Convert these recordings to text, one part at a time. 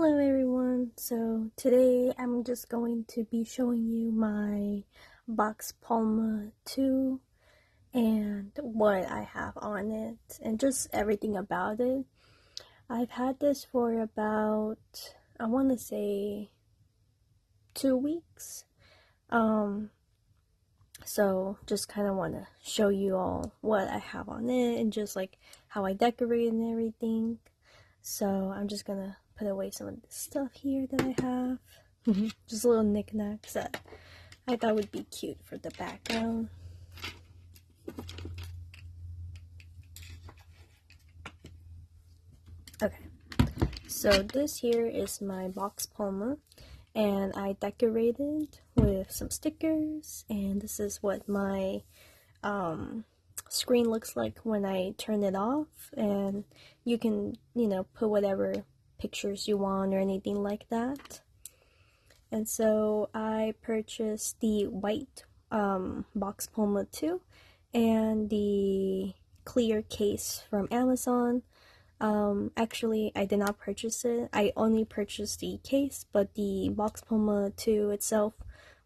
Hello everyone, so today I'm just going to be showing you my Boox Palama 2 and what I have on it and just everything about it. I've had this for about, I want to say 2 weeks. So just kind of want to show you all what I have on it and just like how I decorate and everything. So I'm just gonna put away some of the stuff here that I have. Just little knickknacks that I thought would be cute for the background. Okay, so this here is my Boox Palama, and I decorated with some stickers, and this is what my screen looks like when I turn it off, and you can, put whatever pictures you want or anything like that. And so I purchased the white Boox Palama 2 and the clear case from Amazon. Actually, I did not purchase it. I only purchased the case, but the Boox Palama 2 itself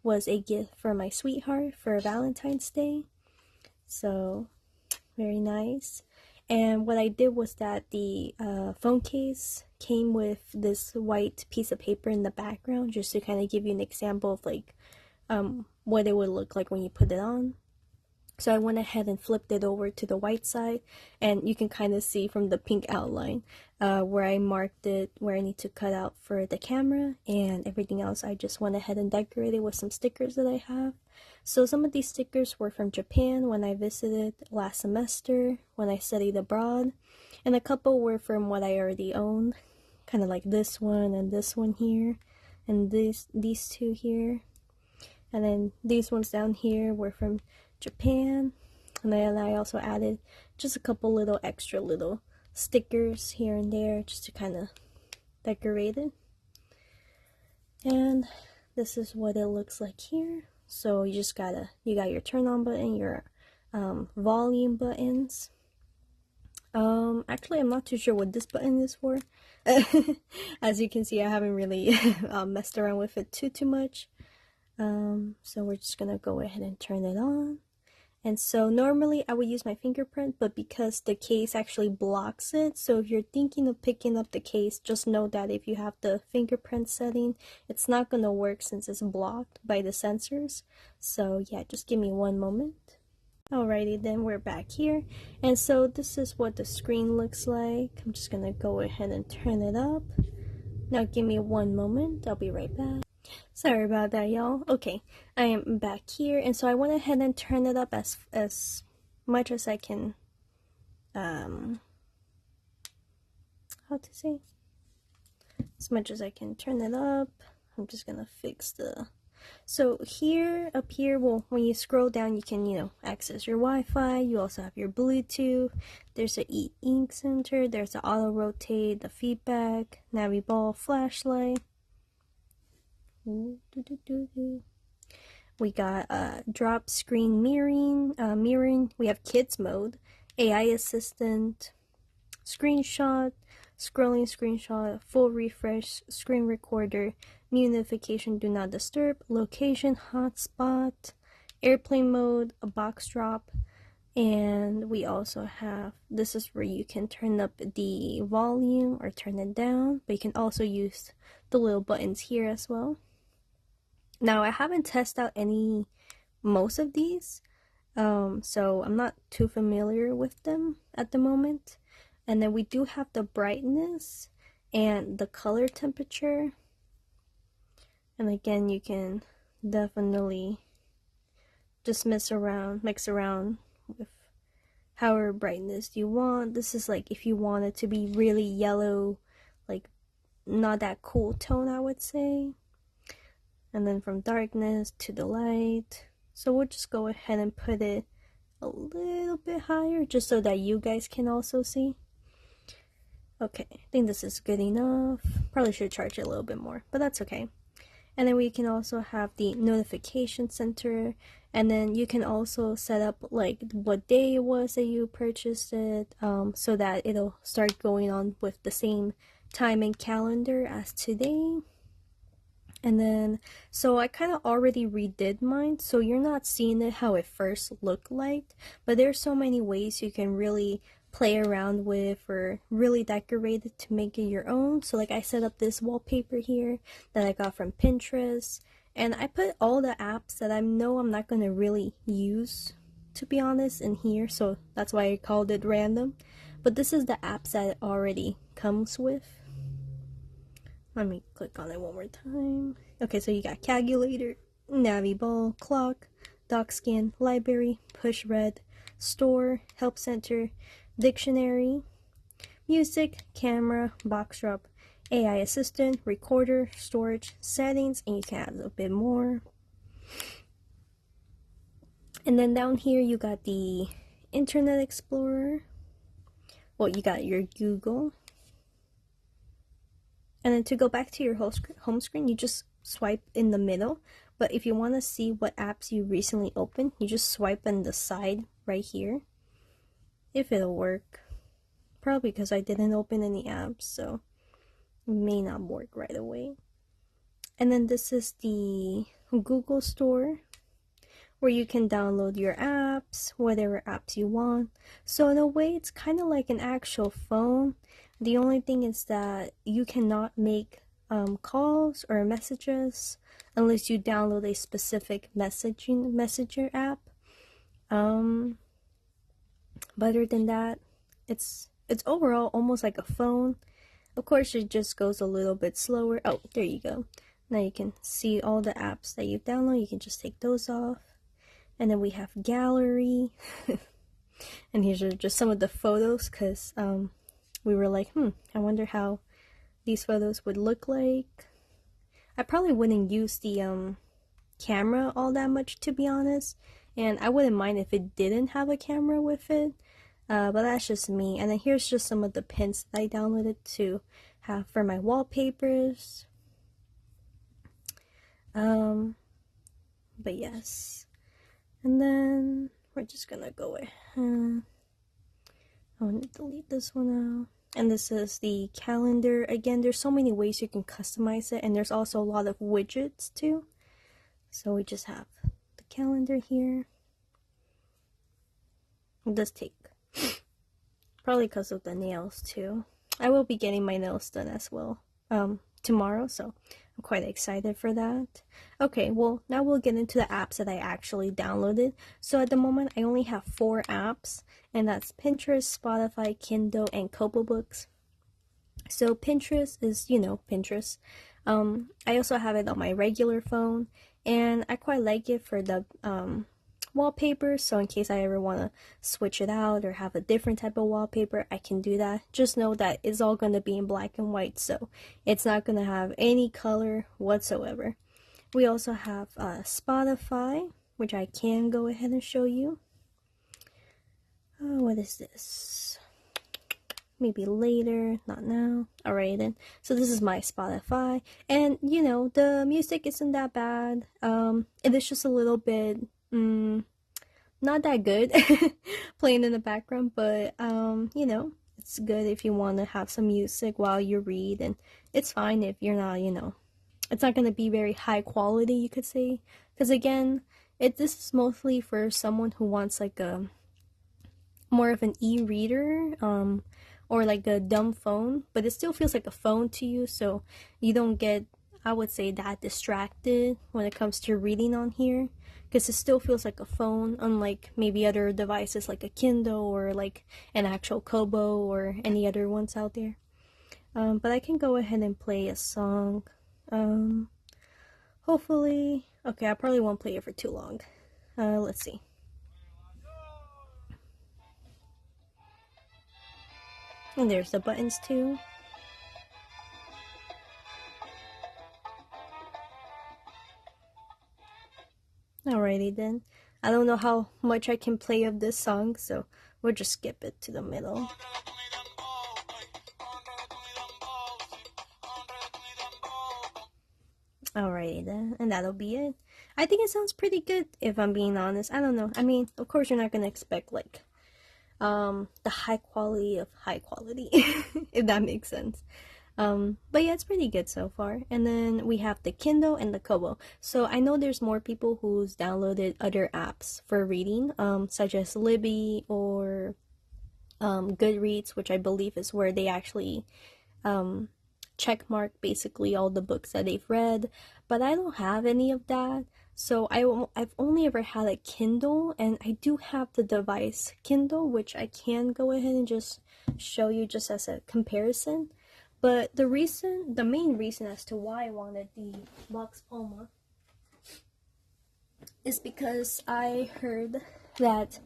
was a gift for my sweetheart for Valentine's Day. So, very nice. And what I did was that the phone case came with this white piece of paper in the background, just to kind of give you an example of like what it would look like when you put it on. So I went ahead and flipped it over to the white side, and you can kind of see from the pink outline where I marked it, where I need to cut out for the camera, and everything else I just went ahead and decorated with some stickers that I have. So some of these stickers were from Japan when I visited last semester when I studied abroad, and a couple were from what I already own, kind of like this one and this one here, and these two here, and then these ones down here were from Japan. And then I also added just a couple little extra little stickers here and there just to kind of decorate it. And this is what it looks like here. So you got your turn on button, your volume buttons. Actually I'm not too sure what this button is for. As you can see, I haven't really messed around with it too much. So we're just gonna go ahead and turn it on. And so normally I would use my fingerprint, but because the case actually blocks it, so if you're thinking of picking up the case, just know that if you have the fingerprint setting, it's not gonna work since it's blocked by the sensors. So yeah, just give me one moment. Alrighty, then we're back here. And so this is what the screen looks like. I'm just gonna go ahead and turn it up. Now give me one moment, I'll be right back. Sorry about that, y'all. Okay, I am back here, and so I went ahead and turned it up as much as I can, how to say? As much as I can turn it up. I'm just gonna fix the... So here, up here, well, when you scroll down, you can, access your Wi-Fi. You also have your Bluetooth. There's a e-ink center. There's the auto rotate, the feedback, navi ball, flashlight. We got drop screen mirroring. We have kids mode, AI assistant, screenshot, scrolling screenshot, full refresh, screen recorder, mute notification, do not disturb, location, hotspot, airplane mode, a box drop, and we also have, this is where you can turn up the volume or turn it down, but you can also use the little buttons here as well. Now, I haven't tested out most of these, so I'm not too familiar with them at the moment. And then we do have the brightness and the color temperature. And again, you can definitely just mix around with however brightness you want. This is like if you want it to be really yellow, like not that cool tone, I would say. And then from darkness to the light. So we'll just go ahead and put it a little bit higher just so that you guys can also see. Okay, I think this is good enough. Probably should charge it a little bit more, but that's okay. And then we can also have the notification center, and then you can also set up like what day it was that you purchased it, so that it'll start going on with the same time and calendar as today. And then, so I kind of already redid mine, so you're not seeing it how it first looked like, but there's so many ways you can really play around with or really decorate it to make it your own. So like I set up this wallpaper here that I got from Pinterest, and I put all the apps that I know I'm not going to really use, to be honest, in here, so that's why I called it random. But this is the apps that it already comes with. Let me click on it one more time. Okay, so you got calculator, Naviball, clock, doc scan, library, push red, store, help center, dictionary, music, camera, box drop, AI assistant, recorder, storage, settings, and you can add a bit more. And then down here you got the Internet Explorer. Well, you got your Google. And then to go back to your home screen, you just swipe in the middle. But if you want to see what apps you recently opened, you just swipe on the side right here. If it'll work. Probably because I didn't open any apps, so it may not work right away. And then this is the Google Store, where you can download your apps, whatever apps you want. So in a way, it's kind of like an actual phone. The only thing is that you cannot make calls or messages unless you download a specific messenger app. But other than that, it's overall almost like a phone. Of course, it just goes a little bit slower. Oh, there you go. Now you can see all the apps that you've downloaded. You can just take those off. And then we have gallery. And here's just some of the photos, because we were like, I wonder how these photos would look like. I probably wouldn't use the camera all that much, to be honest. And I wouldn't mind if it didn't have a camera with it. But that's just me. And then here's just some of the pins that I downloaded to have for my wallpapers. But yes. And then we're just gonna go ahead. I want to delete this one out. And this is the calendar. Again, there's so many ways you can customize it, and there's also a lot of widgets too. So we just have the calendar here. It does take, probably because of the nails too. I will be getting my nails done as well tomorrow, so I'm quite excited for that. Okay, well, now we'll get into the apps that I actually downloaded. So at the moment, I only have 4 apps, and that's Pinterest, Spotify, Kindle, and Kobo Books. So Pinterest is, Pinterest. I also have it on my regular phone, and I quite like it for the wallpaper, so in case I ever want to switch it out or have a different type of wallpaper, I can do that. Just know that it's all going to be in black and white, so it's not going to have any color whatsoever. We also have Spotify, which I can go ahead and show you. What is this? Maybe later, not now. Alright then. So this is my Spotify, and the music isn't that bad. It is just a little bit not that good playing in the background, but it's good if you want to have some music while you read, and it's fine if you're not, it's not going to be very high quality, you could say, because again, this is mostly for someone who wants like a more of an e-reader or like a dumb phone, but it still feels like a phone to you, so you don't get, I would say, that distracted when it comes to reading on here, because it still feels like a phone, unlike maybe other devices like a Kindle or like an actual Kobo or any other ones out there. But I can go ahead and play a song. Hopefully, okay, I probably won't play it for too long. Let's see. And there's the buttons too. Alrighty then. I don't know how much I can play of this song, so we'll just skip it to the middle. Alrighty then, and that'll be it. I think it sounds pretty good, if I'm being honest. I don't know. I mean, of course you're not gonna expect like the high quality of high quality, if that makes sense. But yeah, it's pretty good so far. And then we have the Kindle and the Kobo. So I know there's more people who's downloaded other apps for reading, such as Libby or Goodreads, which I believe is where they actually check mark basically all the books that they've read. But I don't have any of that. So I've only ever had a Kindle, and I do have the device Kindle, which I can go ahead and just show you just as a comparison. But the main reason as to why I wanted the Boox Palama is because I heard that,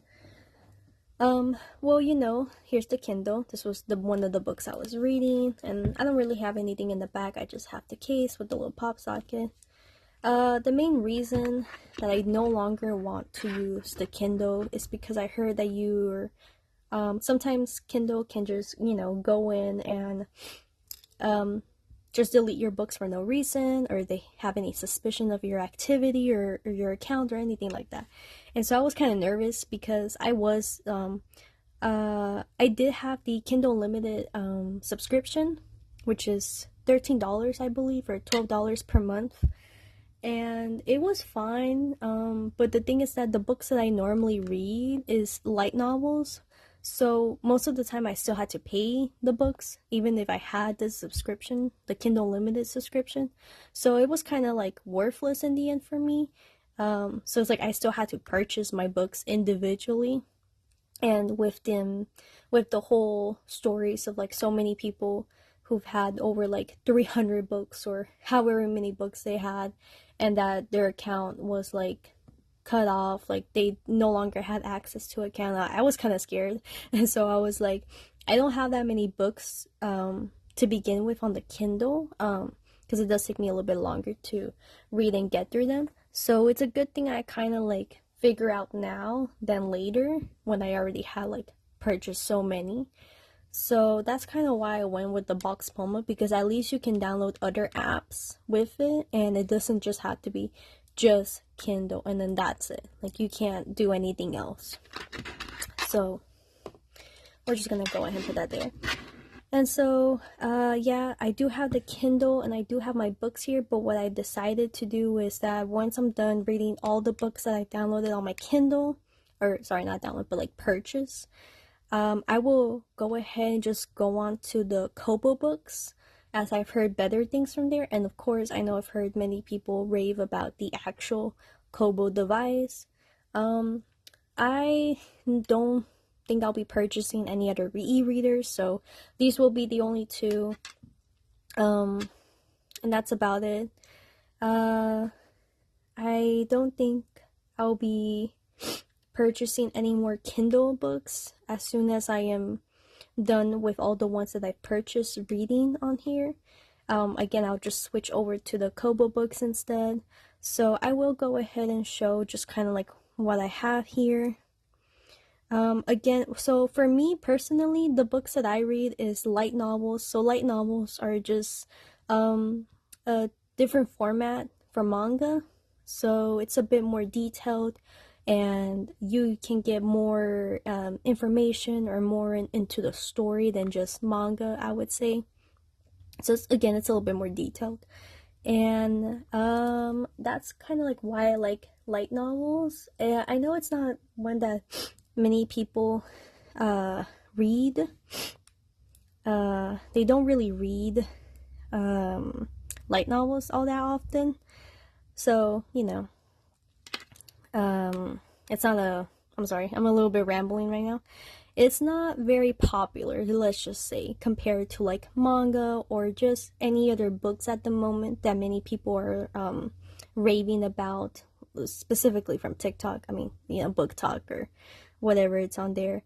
well, here's the Kindle. This was one of the books I was reading, and I don't really have anything in the back. I just have the case with the little pop socket. The main reason that I no longer want to use the Kindle is because I heard that sometimes Kindle can just, go in and just delete your books for no reason, or they have any suspicion of your activity or your account or anything like that. And so I was kind of nervous because I did have the Kindle Unlimited subscription, which is $13, I believe, or $12 per month. And it was fine, but the thing is that the books that I normally read is light novels, so most of the time I still had to pay the books, even if I had the subscription, the Kindle Limited subscription. So it was kind of like worthless in the end for me. So it's like I still had to purchase my books individually, and with the whole stories of like so many people who've had over like 300 books or however many books they had, and that their account was like cut off, like they no longer had access to account. I was kind of scared, and so I was like, I don't have that many books to begin with on the Kindle, because it does take me a little bit longer to read and get through them. So it's a good thing I kind of like figure out now than later when I already had like purchased so many. So that's kind of why I went with the Boox Palama, because at least you can download other apps with it, and it doesn't just have to be just Kindle and then that's it. Like you can't do anything else. So we're just gonna go ahead and put that there. And so yeah, I do have the Kindle and I do have my books here, but what I decided to do is that once I'm done reading all the books that I downloaded on my Kindle, or sorry, not download, but like purchase, I will go ahead and just go on to the Kobo books, as I've heard better things from there. And of course, I know I've heard many people rave about the actual Kobo device. I don't think I'll be purchasing any other e-readers, so these will be the only two. And that's about it. I don't think I'll be purchasing any more Kindle books as soon as I am done with all the ones that I purchased reading on here. Again, I'll just switch over to the Kobo books instead. So I will go ahead and show just kind of like what I have here. Again, so for me personally, the books that I read is light novels. So light novels are just a different format for manga. So it's a bit more detailed, and you can get more information or more into the story than just manga, I would say. So again, it's a little bit more detailed, and that's kind of like why I like light novels. I know it's not one that many people read. They don't really read light novels all that often, so it's not I'm sorry, I'm a little bit rambling right now. It's not very popular, let's just say, compared to like manga or just any other books at the moment that many people are raving about, specifically from TikTok. I mean, Book Talk or whatever it's on there.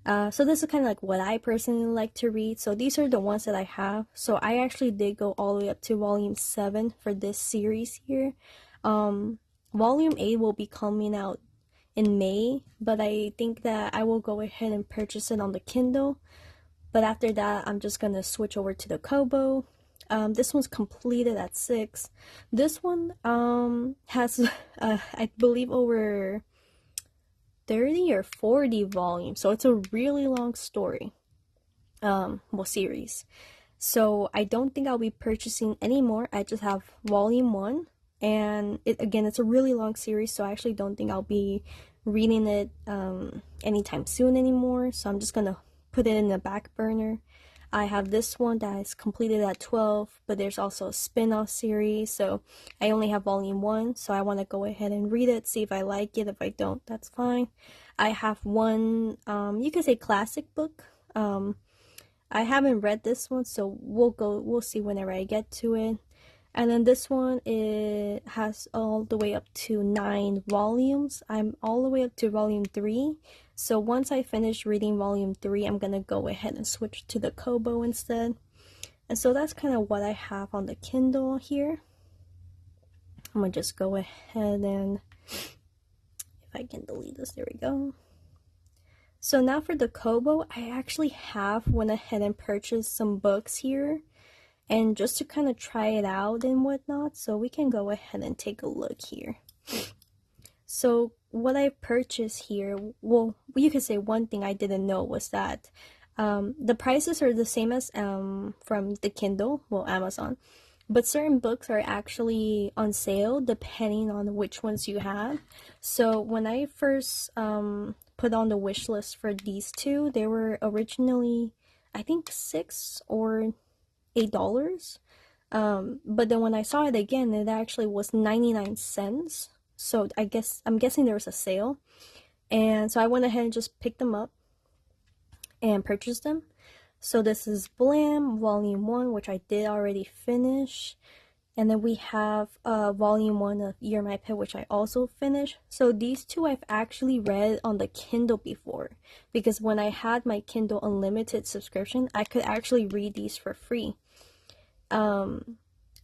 So this is kind of like what I personally like to read. So these are the ones that I have. So I actually did go all the way up to volume 7 for this series here. Volume 8 will be coming out in May, but I think that I will go ahead and purchase it on the Kindle. But after that, I'm just gonna switch over to the Kobo. This one's completed at 6. This one has I believe over 30 or 40 volumes, so it's a really long story, series. So I don't think I'll be purchasing any more. I just have volume 1, and it's a really long series, so I actually don't think I'll be reading it anytime soon anymore. So I'm just gonna put it in the back burner. I have this one that is completed at 12, but there's also a spin-off series, so I only have volume 1, so I want to go ahead and read it, see if I like it. If I don't, that's fine. I have one, you could say classic book. I haven't read this one, so we'll see whenever I get to it. And then this one, it has all the way up to 9 volumes. I'm all the way up to volume 3. So once I finish reading volume 3, I'm gonna go ahead and switch to the Kobo instead. And so that's kind of what I have on the Kindle here. I'm gonna just go ahead and, if I can delete this, there we go. So now for the Kobo, I actually have went ahead and purchased some books here, and just to kind of try it out and whatnot, so we can go ahead and take a look here. So what I purchased here, well, you could say one thing I didn't know was that the prices are the same as from the Kindle, well, Amazon, but certain books are actually on sale depending on which ones you have. So when I first put on the wish list for these two, they were originally, I think, $6 or $8. But then when I saw it again, it actually was 99 cents. So I'm guessing there was a sale. And so I went ahead and just picked them up and purchased them. So this is Blam Volume 1, which I did already finish. And then we have Volume 1 of You're My Pet, which I also finished. So these two I've actually read on the Kindle before, because when I had my Kindle Unlimited subscription, I could actually read these for free. And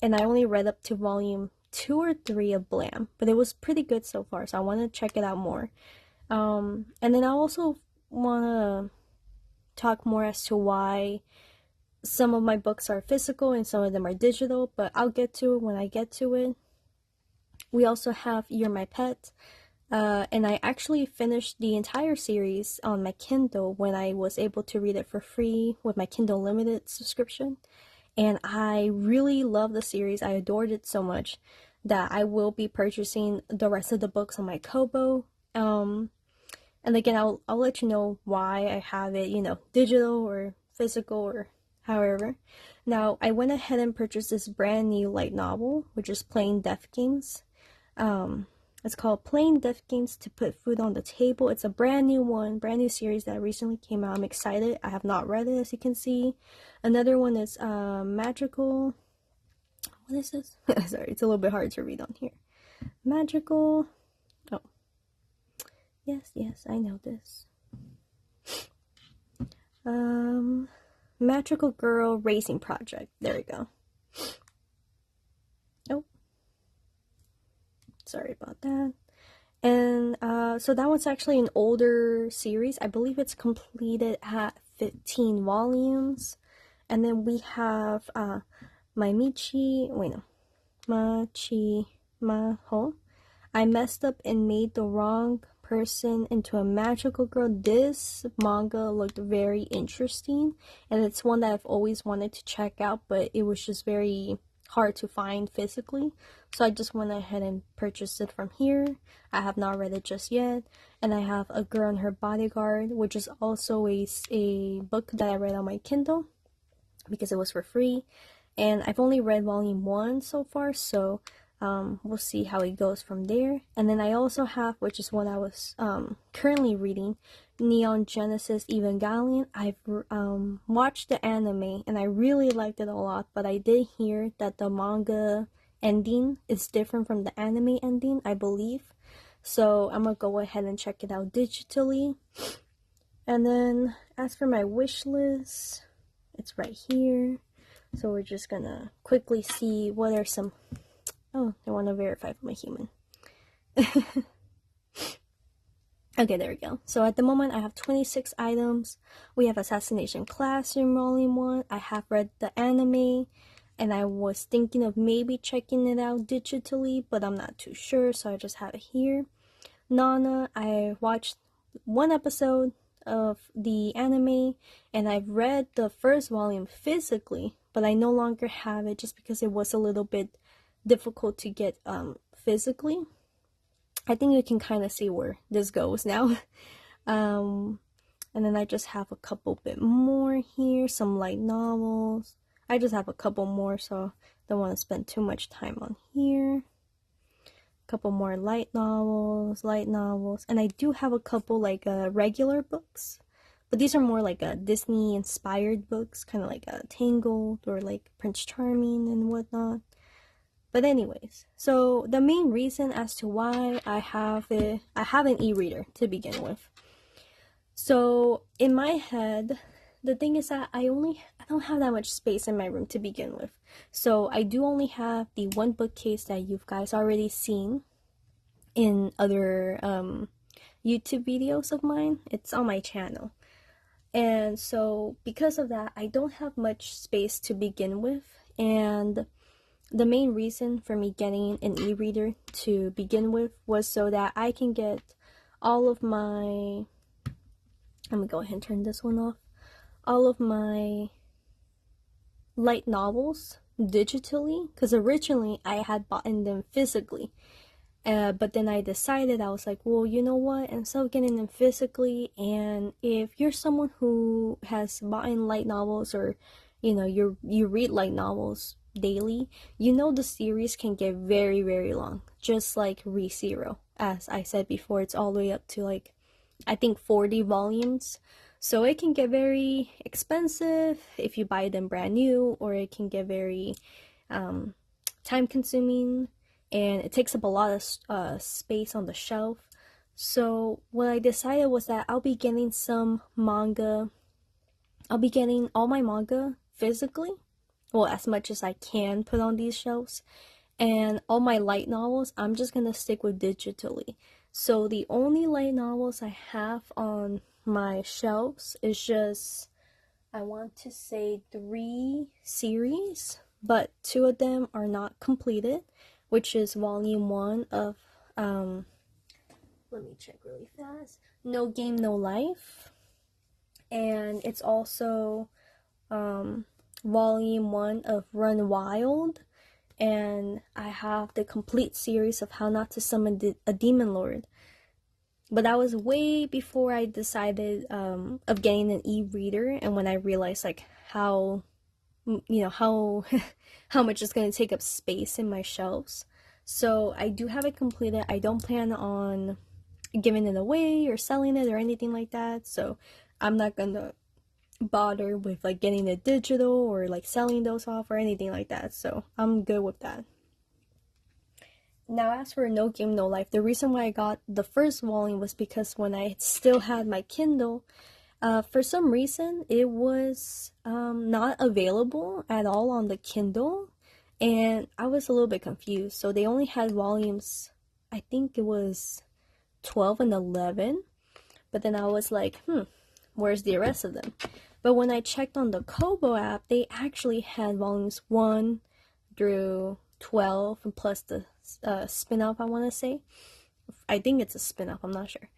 I only read up to Volume 2 or 3 of Blam, but it was pretty good so far, so I want to check it out more. And then I also want to talk more as to why some of my books are physical and some of them are digital, but I'll get to it when I get to it. We also have You're My Pet, and I actually finished the entire series on my Kindle when I was able to read it for free with my Kindle Limited subscription. And I really love the series. I adored it so much that I will be purchasing the rest of the books on my Kobo. And again, I'll let you know why I have it, digital or physical or however. Now, I went ahead and purchased this brand new light novel, which is Playing Deaf Games. It's called Playing Deaf Games to Put Food on the Table. It's a brand new series that recently came out. I'm excited. I have not read it, as you can see. Another one is Magical. What is this? Sorry, it's a little bit hard to read on here. Magical. Oh. Yes, I know this. Magical Girl Racing Project. There we go. Oh. Sorry about that. And so that one's actually an older series. I believe it's completed at 15 volumes. And then we have Machi Maho. I messed up and made the wrong person into a magical girl. This manga looked very interesting, and it's one that I've always wanted to check out, but it was just very hard to find physically, so I just went ahead and purchased it from here. I have not read it just yet. And I have A Girl and Her Bodyguard, which is also a book that I read on my Kindle because it was for free, and I've only read volume 1 so far, so we'll see how it goes from there. And then I also have, which is what I was currently reading, Neon Genesis Evangelion. I've watched the anime and I really liked it a lot, but I did hear that the manga ending is different from the anime ending, I believe. So I'm gonna go ahead and check it out digitally. And then as for my wish list, it's right here. So we're just gonna quickly see what are some. Oh, I want to verify for my human. Okay, there we go. So at the moment, I have 26 items. We have Assassination Classroom Volume 1. I have read the anime, and I was thinking of maybe checking it out digitally, but I'm not too sure, so I just have it here. Nana, I watched one episode of the anime, and I've read the first volume physically, but I no longer have it just because it was a little bit difficult to get physically. I think you can kind of see where this goes now. And then I just have a couple bit more here, some light novels. I just have a couple more, so don't want to spend too much time on here. Couple more light novels, and I do have a couple like regular books, but these are more like Disney inspired books, kind of like Tangled or like Prince Charming and whatnot. But anyways, so the main reason as to why I have an e-reader to begin with. So in my head, the thing is that I don't have that much space in my room to begin with. So I do only have the one bookcase that you guys already seen in other YouTube videos of mine. It's on my channel. And so because of that, I don't have much space to begin with. And the main reason for me getting an e-reader to begin with was so that I can get all of my, let me go ahead and turn this one off, all of my light novels digitally, because originally I had bought them physically. But then I decided, I was like, well, you know what, instead of getting them physically, and if you're someone who has bought light novels, or you know, you read light novels daily, you know the series can get very, very long, just like ReZero. As I said before, it's all the way up to like, I think 40 volumes. So it can get very expensive if you buy them brand new, or it can get very time consuming, and it takes up a lot of space on the shelf. So what I decided was that I'll be getting some manga. I'll be getting all my manga physically, well, as much as I can put on these shelves, and all my light novels I'm just gonna stick with digitally. So the only light novels I have on my shelves is just, I want to say 3 series, but 2 of them are not completed, which is volume 1 of let me check really fast, No Game No Life, and it's also volume 1 of Run Wild, and I have the complete series of How Not to Summon a Demon Lord. But that was way before I decided of getting an e-reader, and when I realized like how, you know, how how much it's going to take up space in my shelves. So I do have it completed. I don't plan on giving it away or selling it or anything like that, so I'm not gonna bother with like getting it digital or like selling those off or anything like that, so I'm good with that. Now, as for No Game No Life, the reason why I got the first volume was because when I still had my Kindle, for some reason it was not available at all on the Kindle, and I was a little bit confused. So they only had volumes, I think it was 12 and 11, but then I was like, where's the rest of them? But when I checked on the Kobo app, they actually had volumes 1 through 12, and plus the spin-off, I want to say. I think it's a spin-off, I'm not sure.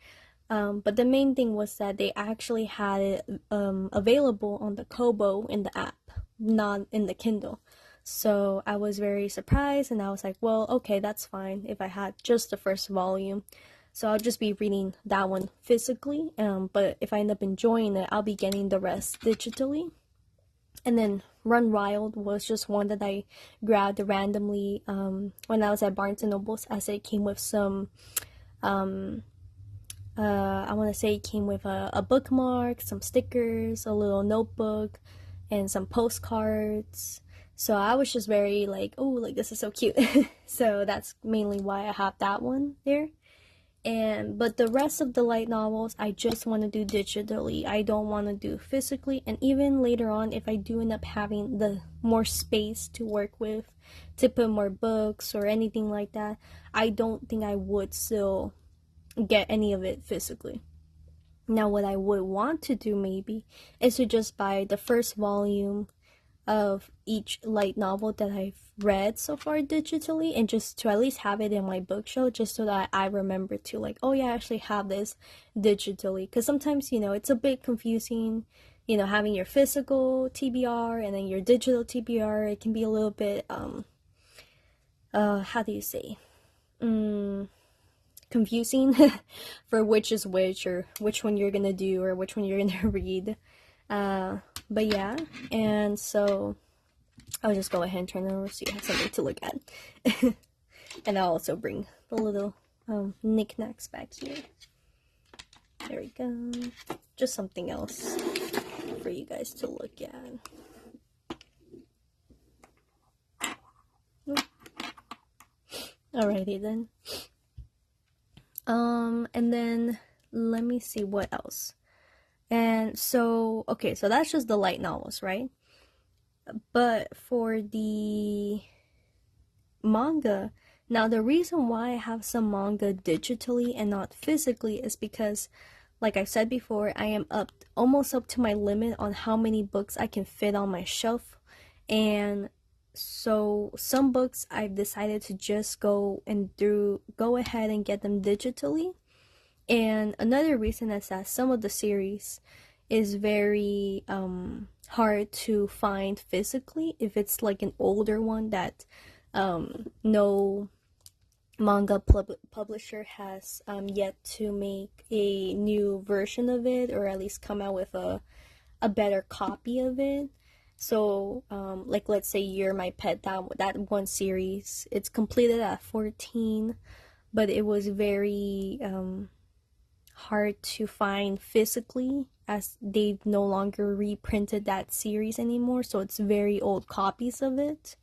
But the main thing was that they actually had it available on the Kobo in the app, not in the Kindle. So I was very surprised, and I was like, well, okay, that's fine if I had just the first volume. So I'll just be reading that one physically, but if I end up enjoying it, I'll be getting the rest digitally. And then Run Wild was just one that I grabbed randomly when I was at Barnes & Noble's, as it came with some, I want to say it came with a bookmark, some stickers, a little notebook, and some postcards. So I was just very like, oh, like this is so cute. So that's mainly why I have that one there. But the rest of the light novels, I just want to do digitally. I don't want to do physically. And even later on, if I do end up having the more space to work with, to put more books or anything like that, I don't think I would still get any of it physically. Now, what I would want to do maybe is to just buy the first volume of each light novel that I've read so far digitally, and just to at least have it in my bookshelf, just so that I remember to, like, oh yeah, I actually have this digitally. Because sometimes, it's a bit confusing, having your physical TBR and then your digital TBR. It can be a little bit how do you say, confusing for which is which, or which one you're gonna do, or which one you're gonna read. But yeah, and so I'll just go ahead and turn it over so you have something to look at. And I'll also bring the little knickknacks back here. There we go. Just something else for you guys to look at. Alrighty then. And then let me see what else. And so, okay, so that's just the light novels, right? But for the manga, now the reason why I have some manga digitally and not physically is because, like I said before, I am almost up to my limit on how many books I can fit on my shelf. And so some books I've decided to just go ahead and get them digitally. And another reason is that some of the series is very hard to find physically if it's like an older one that no manga publisher has yet to make a new version of it, or at least come out with a better copy of it. So like, let's say You're My Pet, that one series, it's completed at 14, but it was very hard to find physically, as they've no longer reprinted that series anymore, so it's very old copies of it.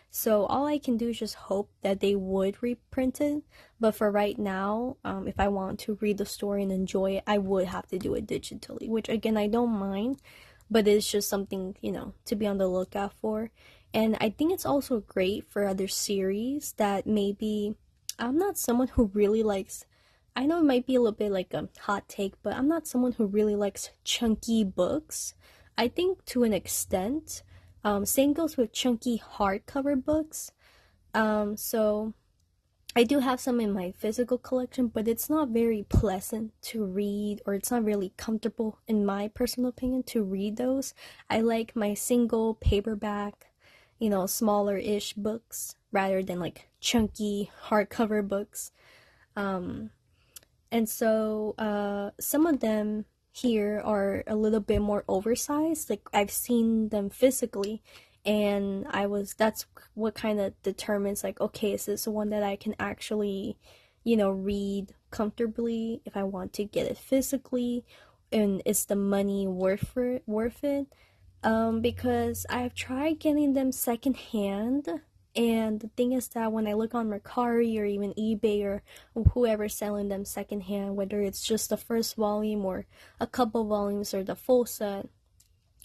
So all I can do is just hope that they would reprint it, but for right now, if I want to read the story and enjoy it, I would have to do it digitally, which again, I don't mind, but it's just something, to be on the lookout for. And I think it's also great for other series that maybe, I'm not someone who really likes, I know it might be a little bit like a hot take, but I'm not someone who really likes chunky books. I think to an extent, same goes with chunky hardcover books. So I do have some in my physical collection, but it's not very pleasant to read, or it's not really comfortable, in my personal opinion, to read those. I like my single paperback, smaller-ish books, rather than like chunky hardcover books. And so some of them here are a little bit more oversized. Like, I've seen them physically, and that's what kind of determines, like, okay, is this one that I can actually, read comfortably if I want to get it physically, and is the money worth it? Because I've tried getting them secondhand, and the thing is that when I look on Mercari or even eBay or whoever's selling them secondhand, whether it's just the first volume or a couple volumes or the full set,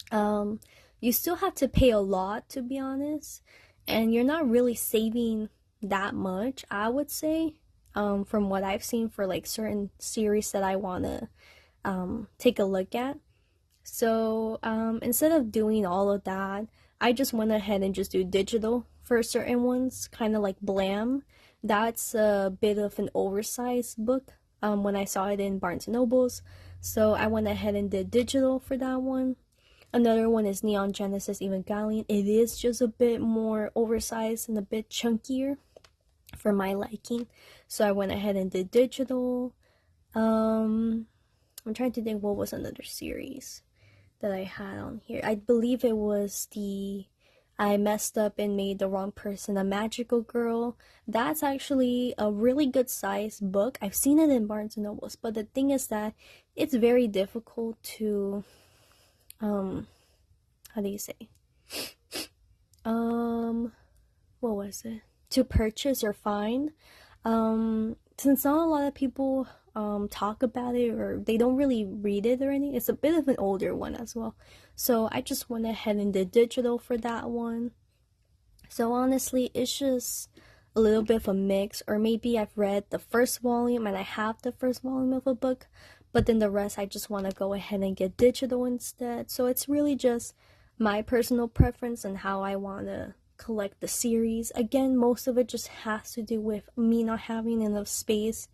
you still have to pay a lot, to be honest, and you're not really saving that much, I would say, from what I've seen for like certain series that I want to take a look at. So instead of doing all of that, I just went ahead and just do digital for certain ones, kind of like Blam. That's a bit of an oversized book when I saw it in Barnes & Nobles, so I went ahead and did digital for that one. Another one is Neon Genesis Evangelion. It is just a bit more oversized and a bit chunkier for my liking, so I went ahead and did digital. I'm trying to think what was another series that I had on here. I believe it was I Messed Up and Made the Wrong Person a Magical Girl. That's actually a really good sized book. I've seen it in Barnes & Nobles, but the thing is that it's very difficult to, how do you say? What was it? To purchase or find. Since not a lot of people talk about it, or they don't really read it or anything, it's a bit of an older one as well, so I just went ahead and did digital for that one. So honestly, it's just a little bit of a mix, or maybe I've read the first volume and I have the first volume of a book, but then the rest I just want to go ahead and get digital instead. So it's really just my personal preference and how I want to collect the series. Again, most of it just has to do with me not having enough space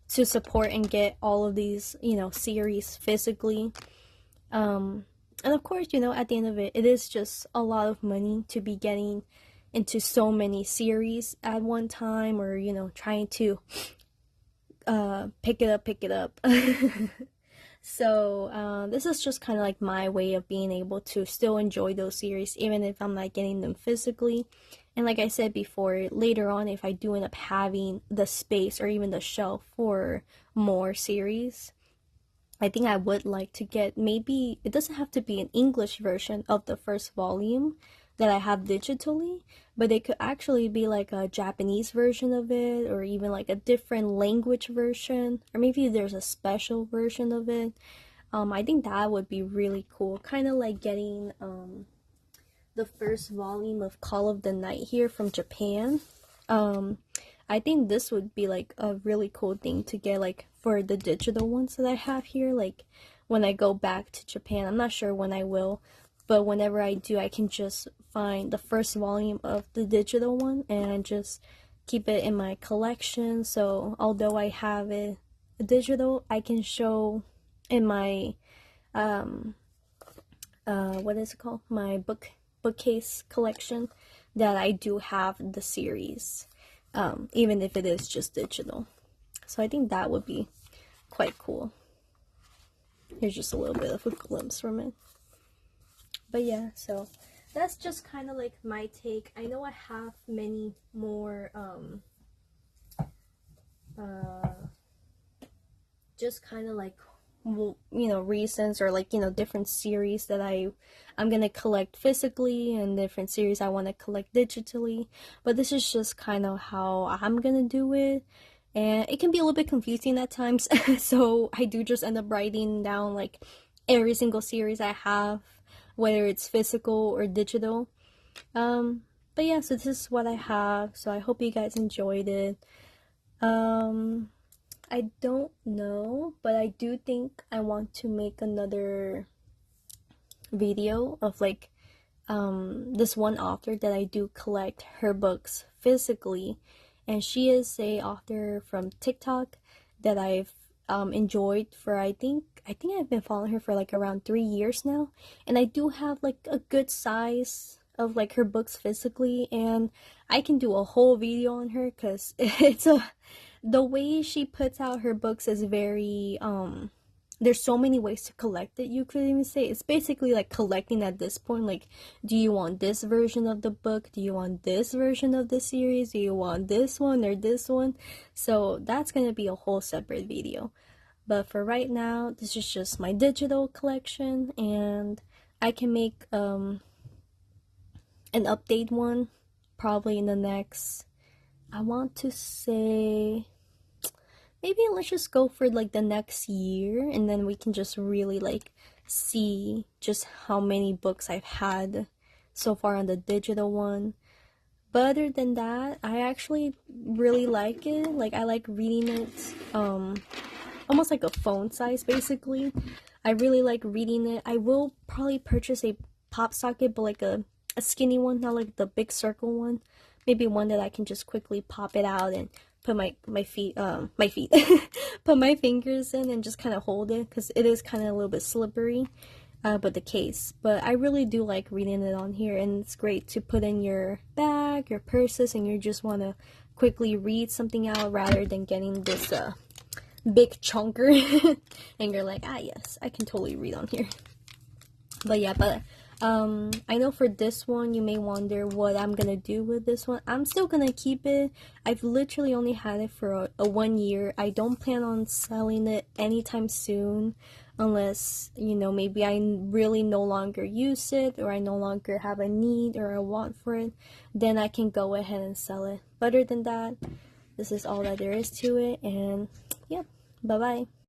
to support and get all of these, series physically. And of course, at the end of it, it is just a lot of money to be getting into so many series at one time, or, trying to pick it up. So this is just kind of like my way of being able to still enjoy those series even if I'm not getting them physically. And like I said before, later on, if I do end up having the space or even the shelf for more series, I think I would like to get, maybe it doesn't have to be an English version of the first volume that I have digitally, but it could actually be like a Japanese version of it, or even like a different language version, or maybe there's a special version of it. I think that would be really cool, kind of like getting the first volume of Call of the Night here from Japan. I think this would be like a really cool thing to get, like for the digital ones that I have here, like when I go back to Japan. I'm not sure when I will, but whenever I do, I can just find the first volume of the digital one and just keep it in my collection. So although I have it digital, I can show in my what is it called, my bookcase collection, that I do have the series, even if it is just digital. So I think that would be quite cool. Here's just a little bit of a glimpse from it. But yeah, so that's just kind of like my take. I know I have many more just kind of like, reasons, or like, different series that I'm gonna collect physically, and different series I want to collect digitally. But this is just kind of how I'm gonna do it, and it can be a little bit confusing at times. So I do just end up writing down like every single series I have, whether it's physical or digital. But yeah, so this is what I have, so I hope you guys enjoyed it. I don't know, but I do think I want to make another video of like this one author that I do collect her books physically, and she is a author from TikTok that I've enjoyed for, I think I've been following her for like around 3 years now, and I do have like a good size of like her books physically, and I can do a whole video on her because the way she puts out her books is very there's so many ways to collect it. You could even say it's basically like collecting at this point. Like, do you want this version of the book? Do you want this version of the series? Do you want this one or this one? So that's gonna be a whole separate video. But for right now, this is just my digital collection, and I can make an update one probably in the next, I want to say, maybe let's just go for like the next year, and then we can just really like see just how many books I've had so far on the digital one. But other than that, I actually really like it. Like, I like reading it almost like a phone size basically. I really like reading it. I will probably purchase a pop socket, but like a skinny one, not like the big circle one. Maybe one that I can just quickly pop it out and put my feet put my fingers in and just kind of hold it, because it is kind of a little bit slippery, but the case. But I really do like reading it on here, and it's great to put in your bag, your purses, and you just want to quickly read something out rather than getting this big chunker and you're like, yes, I can totally read on here. But yeah, I know for this one you may wonder what I'm gonna do with this one. I'm still gonna keep it. I've literally only had it for a 1 year. I don't plan on selling it anytime soon, unless, maybe I really no longer use it, or I no longer have a need or a want for it. Then I can go ahead and sell it. But other than that, this is all that there is to it, and yeah, bye bye.